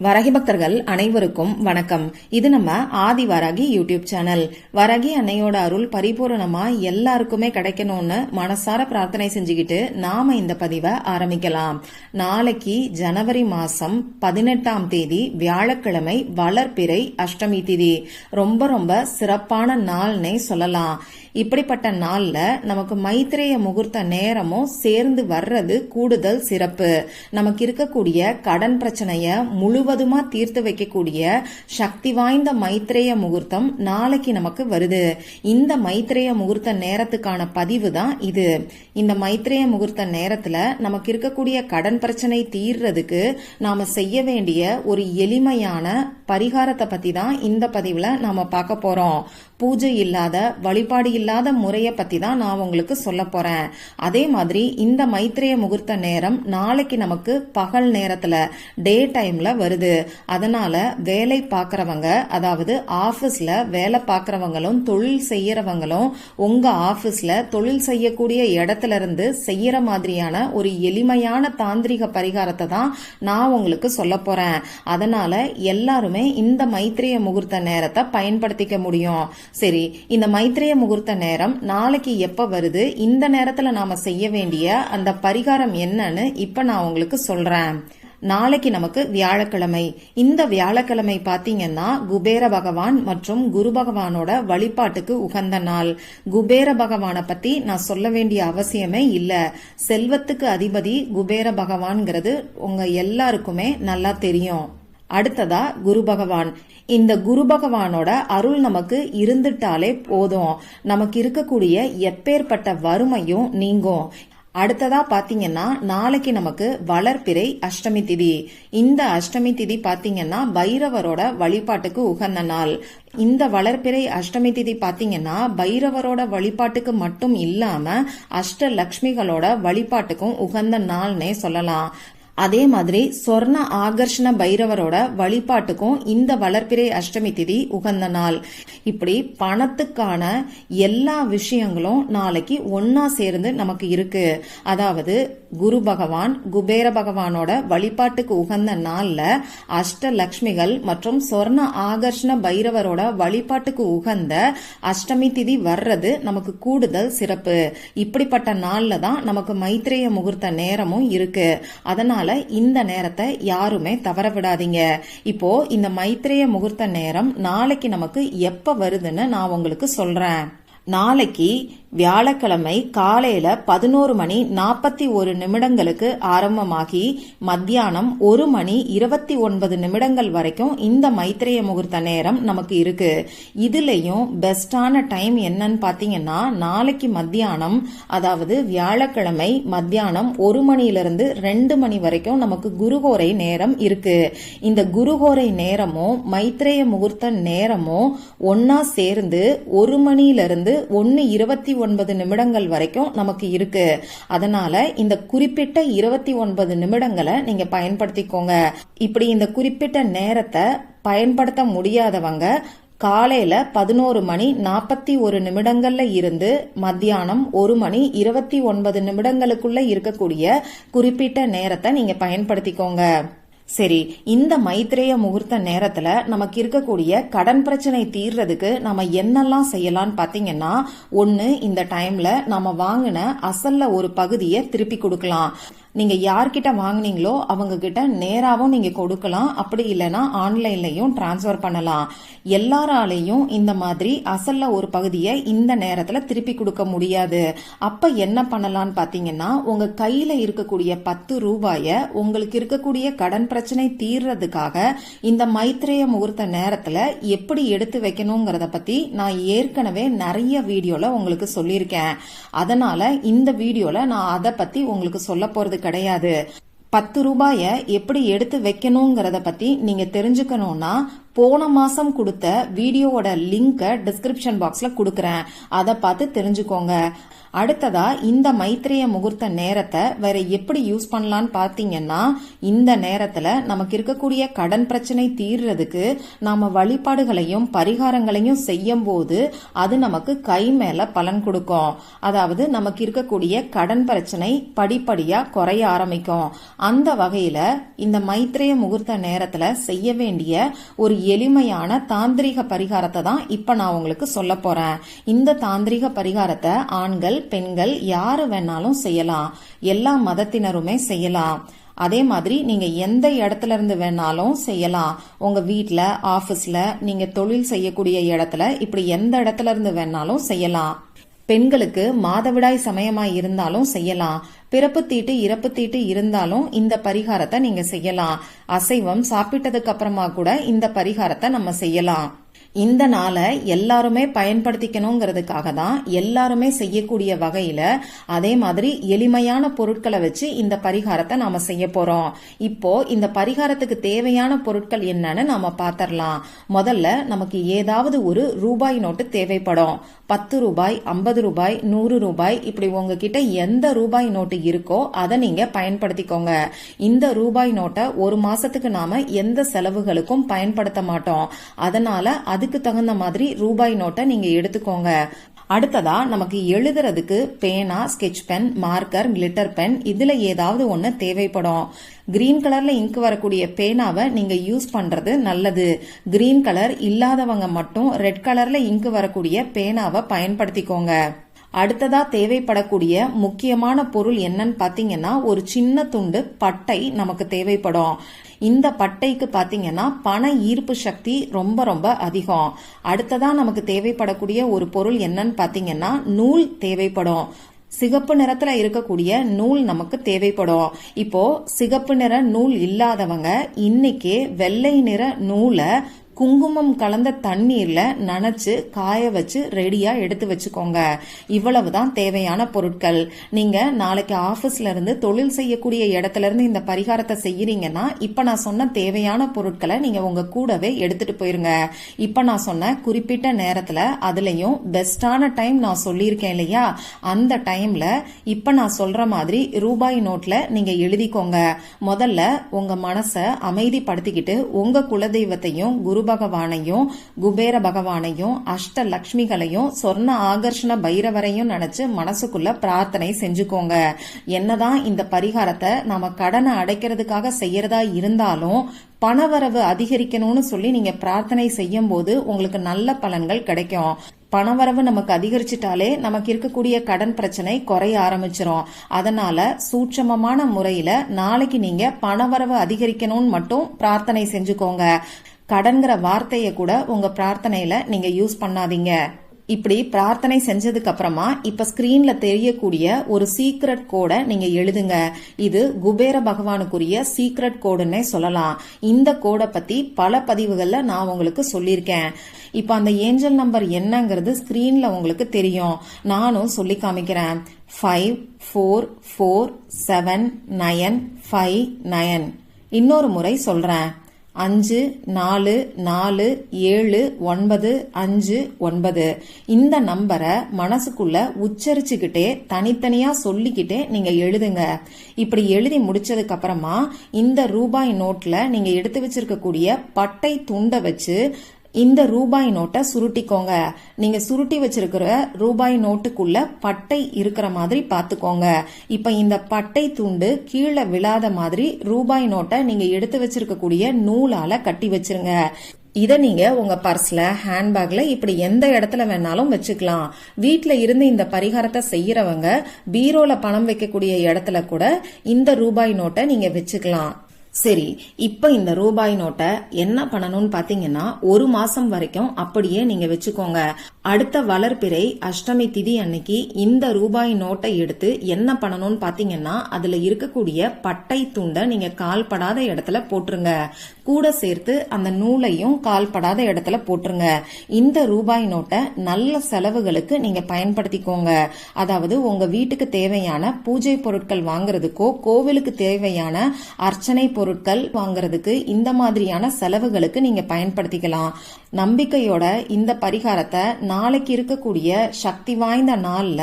வரகி பக்தர்கள் அனைவருக்கும் வணக்கம். இது நம்ம ஆதி வராகி யூடியூப் சேனல். வரகி அன்னையோட அருள் பரிபூரணமா எல்லாருக்குமே கிடைக்கணும்னு மனசார பிரார்த்தனை செஞ்சுக்கிட்டு நாம இந்த பதிவை ஆரம்பிக்கலாம். நாளைக்கு ஜனவரி மாசம் 18ஆம் தேதி வியாழக்கிழமை வளர்பிறை அஷ்டமி திதி. ரொம்ப ரொம்ப சிறப்பான நாள்னே சொல்லலாம். இப்படிப்பட்ட நாள்ல நமக்கு மைத்ரேய முகூர்த்த நேரமும் சேர்ந்து வர்றது கூடுதல் சிறப்பு. நமக்கு இருக்கக்கூடிய கடன் பிரச்சனைய முழுவதுமா தீர்த்து வைக்கக்கூடிய சக்தி வாய்ந்த மைத்ரேய முகூர்த்தம் நாளைக்கு நமக்கு வருது. இந்த மைத்ரேய முகூர்த்த நேரத்துக்கான பதிவு தான் இது. இந்த மைத்ரேய முகூர்த்த நேரத்துல நமக்கு இருக்கக்கூடிய கடன் பிரச்சனை தீர்றதுக்கு நாம செய்ய வேண்டிய ஒரு எளிமையான பரிகாரத்தை பத்தி தான் இந்த பதிவுல நாம பார்க்க போறோம். பூஜை இல்லாத, வழிபாடு இல்லாத முறைய பத்தி தான் நான் உங்களுக்கு சொல்ல போறேன். அதே மாதிரி இந்த மைத்ரேய முகூர்த்த நேரம் நாளைக்கு நமக்கு பகல் நேரத்துல, டே டைம்ல வருது. அதனால வேலை பாக்குறவங்க, அதாவது ஆபீஸ்ல வேலை பாக்குறவங்களும் தொழில் செய்யறவங்களும் உங்க ஆபீஸ்ல தொழில் செய்யக்கூடிய இடத்துல இருந்து செய்யற மாதிரியான ஒரு எளிமையான தாந்திரிக பரிகாரத்தை தான் நான் உங்களுக்கு சொல்ல போறேன். அதனால எல்லாருமே இந்த மைத்ரேய முகூர்த்த நேரத்தை பயன்படுத்திக்க முடியும். சரி, இந்த மைத்ரேய முகூர்த்த நேரம் நாளைக்கு எப்ப வருது, இந்த நேரத்துல நாம செய்ய வேண்டிய அந்த பரிகாரம் என்னன்னு இப்ப நான் உங்களுக்கு சொல்றேன். நாளைக்கு நமக்கு வியாழக்கிழமை. இந்த வியாழக்கிழமை பாத்தீங்கன்னா குபேர பகவான் மற்றும் குரு பகவானோட வழிபாட்டுக்கு உகந்த நாள். குபேர பகவானை பத்தி நான் சொல்ல வேண்டிய அவசியமே இல்ல. செல்வத்துக்கு அதிபதி குபேர பகவான்ங்கிறது உங்க எல்லாருக்குமே நல்லா தெரியும். அடுத்ததா குரு பகவான். இந்த குரு பகவானோட அருள் நமக்கு இருந்துட்டாலே போதும், நமக்கு இருக்கக்கூடிய எப்பேற்பட்ட வறுமையும் நீங்கும். அடுத்ததா பாத்தீங்கன்னா நாளைக்கு நமக்கு வளர்பிறை அஷ்டமி திதி. இந்த அஷ்டமி திதி பாத்தீங்கன்னா பைரவரோட வழிபாட்டுக்கு உகந்த நாள். இந்த வளர்பிறை அஷ்டமி திதி பாத்தீங்கன்னா பைரவரோட வழிபாட்டுக்கு மட்டும் இல்லாம அஷ்ட லட்சுமிகளோட வழிபாட்டுக்கும் உகந்த நாள்னே சொல்லலாம். அதே மாதிரி சொர்ண ஆகர்ஷண பைரவரோட வழிபாட்டுக்கும் இந்த வளர்பிறை அஷ்டமி திதி உகந்த நாள். இப்படி பணத்துக்கான எல்லா விஷயங்களும் நாளைக்கு ஒன்னா சேர்ந்து நமக்கு இருக்கு. அதாவது குரு பகவான், குபேர பகவானோட வழிபாட்டுக்கு உகந்த நாள்ல அஷ்ட லட்சுமிகள் மற்றும் சொர்ண ஆகர்ஷண பைரவரோட வழிபாட்டுக்கு உகந்த அஷ்டமி திதி வர்றது நமக்கு கூடுதல் சிறப்பு. இப்படிப்பட்ட நாள்ல தான் நமக்கு மைத்ரேய முகூர்த்த நேரமும் இருக்கு. அதனால இந்த நேரத்தை யாருமே தவற விடாதீங்க. இப்போ இந்த மைத்ரேய முகூர்த்த நேரம் நாளைக்கு நமக்கு எப்ப வருதுன்னு நான் உங்களுக்கு சொல்றேன். நாளைக்கு வியாழக்கிழமை காலையில 11:41 ஆரம்பமாகி மத்தியானம் 1:29 வரைக்கும் இந்த மைத்ரேய முகூர்த்த நேரம் நமக்கு இருக்கு. இதுலயும் பெஸ்டான டைம் என்னன்னு பாத்தீங்கன்னா நாளைக்கு மத்தியானம், அதாவது வியாழக்கிழமை மத்தியானம் 1 மணியிலிருந்து 2 மணி வரைக்கும் நமக்கு குருஹோரை நேரம் இருக்கு. இந்த குருஹோரை நேரமும் மைத்ரேய முகூர்த்த நேரமும் ஒன்னா சேர்ந்து 1 மணியிலிருந்து 1:29 வரைக்கும் நமக்கு இருக்கு. அதனால இந்த குறிப்பிட்ட 29 நிமிடங்களை நீங்க பயன்படுத்திக்கோங்க. இப்படி இந்த குறிப்பிட்ட நேரத்தை பயன்படுத்த முடியாதவங்க காலையில 11:41 இருந்து மத்தியானம் 1:29 இருக்கக்கூடிய குறிப்பிட்ட நேரத்தை நீங்க பயன்படுத்திக்கோங்க. சரி, இந்த மைத்ரேய முகூர்த்த நேரத்துல நமக்கு இருக்கக்கூடிய கடன் பிரச்சனை தீர்றதுக்கு நம்ம என்னெல்லாம் செய்யலாம்னு பாத்தீங்கன்னா, ஒன்னு, இந்த டைம்ல நாம வாங்கின அசல்ல ஒரு பகுதியை திருப்பி கொடுக்கலாம். நீங்க யார்கிட்ட வாங்குனீங்களோ அவங்க கிட்ட நேராவும் நீங்க கொடுக்கலாம். அப்படி இல்லைன்னா ஆன்லைன்லயும் டிரான்ஸ்பர் பண்ணலாம். எல்லாராலையும் இந்த மாதிரி அசல்ல ஒரு பகுதியை இந்த நேரத்துல திருப்பி கொடுக்க முடியாது. அப்ப என்ன பண்ணலாம்னு பாத்தீங்கன்னா, உங்க கையில இருக்கக்கூடிய 10 ரூபாய உங்களுக்கு இருக்கக்கூடிய கடன் பிரச்சனை தீர்றதுக்காக இந்த மைத்ரேய முகூர்த்த நேரத்துல எப்படி எடுத்து வைக்கணுங்கிறத பத்தி நான் ஏற்கனவே நிறைய வீடியோல உங்களுக்கு சொல்லியிருக்கேன். அதனால இந்த வீடியோல நான் அதை பத்தி உங்களுக்கு சொல்ல போறது கிடையாது. 10 ரூபாய எப்படி எடுத்து வைக்கணுங்கிறத பத்தி நீங்க தெரிஞ்சுக்கணும்னா போன மாசம் கொடுத்த வீடியோவோட லிங்கை டிஸ்கிரிப்ஷன் பாக்ஸ்ல கொடுக்கறேன், அதை பார்த்து தெரிஞ்சுக்கோங்க. அடுத்ததா இந்த மைத்ரேய முகூர்த்த நேரத்தை வேற எப்படி யூஸ் பண்ணலான்னு பாத்தீங்கன்னா, இந்த நேரத்துல நமக்கு இருக்கக்கூடிய கடன் பிரச்சனை தீர்றதுக்கு நாம வழிபாடுகளையும் பரிகாரங்களையும் செய்யும் போது அது நமக்கு கை மேல பலன் கொடுக்கும். அதாவது நமக்கு இருக்கக்கூடிய கடன் பிரச்சனை படிப்படியா குறைய ஆரம்பிக்கும். அந்த வகையில இந்த மைத்ரேய முகூர்த்த நேரத்துல செய்ய வேண்டிய ஒரு எளிமையான தாந்திரிக பரிகாரத்தை தான் இப்ப நான் உங்களுக்கு சொல்ல போறேன். இந்த தாந்திரிக பரிகாரத்தை ஆண்கள் பெண்கள் யாரு வேணாலும் செய்யலாம், எல்லா மதத்தினருமே செய்யலாம். அதே மாதிரி நீங்க எந்த இடத்துல இருந்து வேணாலும் செய்யலாம். உங்க வீட்ல, ஆபீஸ்ல, நீங்க தொழில் செய்யக்கூடிய இடத்துல, இப்படி எந்த இடத்துல இருந்து வேணாலும் செய்யலாம். பெண்களுக்கு மாதவிடாய் சமயமா இருந்தாலும் செய்யலாம். பிறப்பு தீட்டு இறப்பு தீட்டு இருந்தாலும் இந்த பரிகாரத்தை நீங்க செய்யலாம். அசைவம் சாப்பிட்டதுக்கு அப்புறமா கூட இந்த பரிகாரத்தை நம்ம செய்யலாம். இந்த நாளை எல்லாருமே பயன்படுத்திக்கணுங்கிறதுக்காக தான் எல்லாருமே செய்யக்கூடிய வகையில அதே மாதிரி எளிமையான பொருட்களை வச்சு இந்த பரிகாரத்தை நாம செய்ய போறோம். இப்போ இந்த பரிகாரத்துக்கு தேவையான பொருட்கள் என்னன்னு நாம பாத்திரலாம். முதல்ல நமக்கு ஏதாவது ஒரு ரூபாய் நோட்டு தேவைப்படும். 10 ரூபாய், 50 ரூபாய், 100 ரூபாய், இப்படி உங்ககிட்ட எந்த ரூபாய் நோட்டு இருக்கோ அதை நீங்க பயன்படுத்திக்கோங்க. இந்த ரூபாய் நோட்டை ஒரு மாசத்துக்கு நாம எந்த செலவுகளுக்கும் பயன்படுத்த மாட்டோம். அதனால அதுக்கு தகுந்த மாதிரி ரூபாய் நோட்டை நீங்க எடுத்துக்கோங்க. அடுத்ததா நமக்கு எழுதுறதுக்கு பேனா, sketch pen, marker, glitter pen, இதுல ஏதாவது ஒண்ணு தேவைப்படும். கிரீன் கலர்ல இங்க் வரக்கூடிய பேனாவை நீங்க யூஸ் பண்றது நல்லது. கிரீன் கலர் இல்லாதவங்க மட்டும் ரெட் கலர்ல இங்க் வரக்கூடிய பேனாவை பயன்படுத்திக்கோங்க. அடுத்ததா தேவைப்படக்கூடிய முக்கியமான பொருள் என்னன்னு பாத்தீங்கன்னா, ஒரு சின்ன துண்டு பட்டை நமக்கு தேவைப்படும். இந்த பட்டைக்கு பாத்தீங்கன்னா பண ஈர்ப்பு சக்தி ரொம்ப ரொம்ப அதிகம். அடுத்ததா நமக்கு தேவைப்படக்கூடிய ஒரு பொருள் என்னன்னு பாத்தீங்கன்னா, நூல் தேவைப்படும். சிகப்பு நிறத்துல இருக்கக்கூடிய நூல் நமக்கு தேவைப்படும். இப்போ சிகப்பு நிற நூல் இல்லாதவங்க இன்னைக்கு வெள்ளை நிற நூலை குங்குமம் கலந்த தண்ணீர்ல நனைச்சு காய வச்சு ரெடியா எடுத்து வச்சுக்கோங்க. இவ்வளவுதான் தேவையான பொருட்கள். நீங்க நாளைக்கு ஆபீஸ்ல இருந்து தொழில் செய்யக்கூடிய இடத்துல இருந்து இந்த பரிகாரத்தை செய்யறீங்கன்னா இப்ப நான் சொன்ன தேவையான பொருட்களை நீங்க உங்க கூடவே எடுத்துட்டு போயிருங்க. இப்ப நான் சொன்ன குறிப்பிட்ட நேரத்துல அதுலயும் பெஸ்டான டைம் நான் சொல்லியிருக்கேன் இல்லையா, அந்த டைம்ல இப்ப நான் சொல்ற மாதிரி ரூபாய் நோட்ல நீங்க எழுதிக்கோங்க. முதல்ல உங்க மனசை அமைதிப்படுத்திக்கிட்டு உங்க குலதெய்வத்தையும் குரு பகவானையும் குபேர பகவானையும் அஷ்ட லட்சுமிகளையும் சொர்ண ஆகர்ஷண பைரவரையும் நினைச்சு மனசுக்குள்ள பிரார்த்தனை செஞ்சுக்கோங்க. என்னதான் இந்த பரிகாரத்தை நாம கடனை அடைக்கிறதுக்காக செய்யறதா இருந்தாலும் பணவரவு அதிகரிக்கணும்னு சொல்லி நீங்க பிரார்த்தனை செய்யும் போது உங்களுக்கு நல்ல பலன்கள் கிடைக்கும். பணவரவு நமக்கு அதிகரிச்சிட்டாலே நமக்கு இருக்கக்கூடிய கடன் பிரச்சனை குறைய ஆரம்பிச்சிரும். அதனால சூட்சமமான முறையில நாளைக்கு நீங்க பணவரவு அதிகரிக்கணும்னு மட்டும் பிரார்த்தனை செஞ்சுக்கோங்க. கடன்கிற வார்த்தைய கூட உங்க பிரார்த்தனையில நீங்க யூஸ் பண்ணாதீங்க. இப்படி பிரார்த்தனை செஞ்சதுக்கு அப்புறமா இப்ப ஸ்கிரீன்ல தெரியக்கூடிய ஒரு சீக்ரெட் கோடை நீங்க எழுதுங்க. இது குபேர பகவானுக்குரிய சீக்ரெட் கோடுன்னே சொல்லலாம். இந்த கோடை பத்தி பல பதிவுகள்ல நான் உங்களுக்கு சொல்லியிருக்கேன். இப்ப அந்த ஏஞ்சல் நம்பர் என்னங்கிறது ஸ்கிரீன்ல உங்களுக்கு தெரியும். நானும் சொல்லி காமிக்கிறேன். 54479599. இன்னொரு முறை சொல்றேன். 54479559. இந்த நம்பரை மனசுக்குள்ள உச்சரிச்சுக்கிட்டே தனித்தனியா சொல்லிக்கிட்டே நீங்க எழுதுங்க. இப்படி எழுதி முடிச்சதுக்கு அப்புறமா இந்த ரூபாய் நோட்ல நீங்க எடுத்து வச்சிருக்கக்கூடிய பட்டை துண்டை வச்சு இந்த ரூபாய் நோட்டை சுருட்டிக்கோங்க. நீங்க சுருட்டி வச்சிருக்கிற ரூபாய் நோட்டுக்குள்ள பட்டை இருக்கிற மாதிரி பாத்துக்கோங்க. இப்ப இந்த பட்டை துண்டு கீழே விழாத மாதிரி ரூபாய் நோட்டை நீங்க எடுத்து வச்சிருக்கக்கூடிய நூலால கட்டி வச்சிருங்க. இத நீங்க உங்க பர்ஸ்ல, ஹேண்ட்பேக்ல, இப்படி எந்த இடத்துல வேணாலும் வச்சுக்கலாம். வீட்ல இருந்து இந்த பரிகாரத்தை செய்யறவங்க பீரோல பணம் வைக்கக்கூடிய இடத்துல கூட இந்த ரூபாய் நோட்டை நீங்க வச்சுக்கலாம். சரி, இப்ப இந்த ரூபாய் நோட்டை என்ன பண்ணணும்னு பாத்தீங்கன்னா, ஒரு மாசம் வரைக்கும் அப்படியே நீங்க வச்சுக்கோங்க. அடுத்த வளர்பிறை அஷ்டமி திதி அன்னைக்கு இந்த ரூபாய் நோட்டை எடுத்து என்ன பண்ணணும்னு பாத்தீங்கன்னா, அதுல இருக்கக்கூடிய பட்டை துண்டை நீங்க கால்படாத இடத்துல போட்டுருங்க. கூட சேர்த்து அந்த நூலையும் கால்படாத இடத்துல போட்டுருங்க. இந்த ரூபாய் நோட்டை நல்ல செலவுகளுக்கு நீங்க பயன்படுத்திக்கோங்க. அதாவது உங்க வீட்டுக்கு தேவையான பூஜை பொருட்கள் வாங்குறதுக்கோ, கோவிலுக்கு தேவையான அர்ச்சனை பொருட்கள் வாங்குறதுக்கு இந்த மாதிரியான செலவுகளுக்கு நீங்க பயன்படுத்திக்கலாம். நம்பிக்கையோட இந்த பரிகாரத்தை நாளைக்கு இருக்கக்கூடிய சக்தி வாய்ந்த நாள்ல,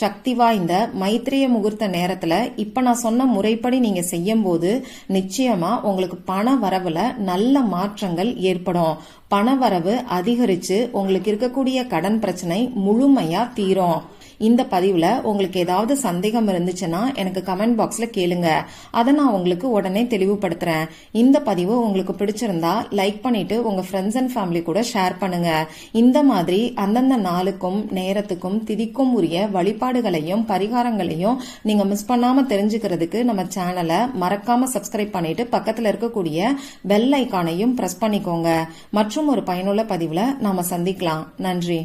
சக்தி வாய்ந்த மைத்ரேய முகூர்த்த நேரத்துல இப்ப நான் சொன்ன முறைப்படி நீங்க செய்யும் போது நிச்சயமா உங்களுக்கு பண வரவுல நல்ல மாற்றங்கள் ஏற்படும். பணவரவு அதிகரிச்சு உங்களுக்கு இருக்கக்கூடிய கடன் பிரச்சனை முழுமையா தீரும். இந்த பதிவுல உங்களுக்கு ஏதாவது சந்தேகம் இருந்துச்சுன்னா எனக்கு கமெண்ட் பாக்ஸ்ல கேளுங்க. அதை நான் உங்களுக்கு உடனே தெளிவுபடுத்துறேன். இந்த பதிவு உங்களுக்கு பிடிச்சிருந்தா லைக் பண்ணிட்டு உங்க ஃப்ரெண்ட்ஸ் அண்ட் ஃபேமிலி கூட ஷேர் பண்ணுங்க. இந்த மாதிரி அந்தந்த நாளுக்கும் நேரத்துக்கும் திதிக்கும் உரிய வழிபாடுகளையும் பரிகாரங்களையும் நீங்க மிஸ் பண்ணாம தெரிஞ்சுக்கிறதுக்கு நம்ம சேனலை மறக்காம சப்ஸ்கிரைப் பண்ணிட்டு பக்கத்துல இருக்கக்கூடிய பெல் ஐகானையும் பிரஸ் பண்ணிக்கோங்க. மற்றும் ஒரு பயனுள்ள பதிவுல நாம சந்திக்கலாம். நன்றி.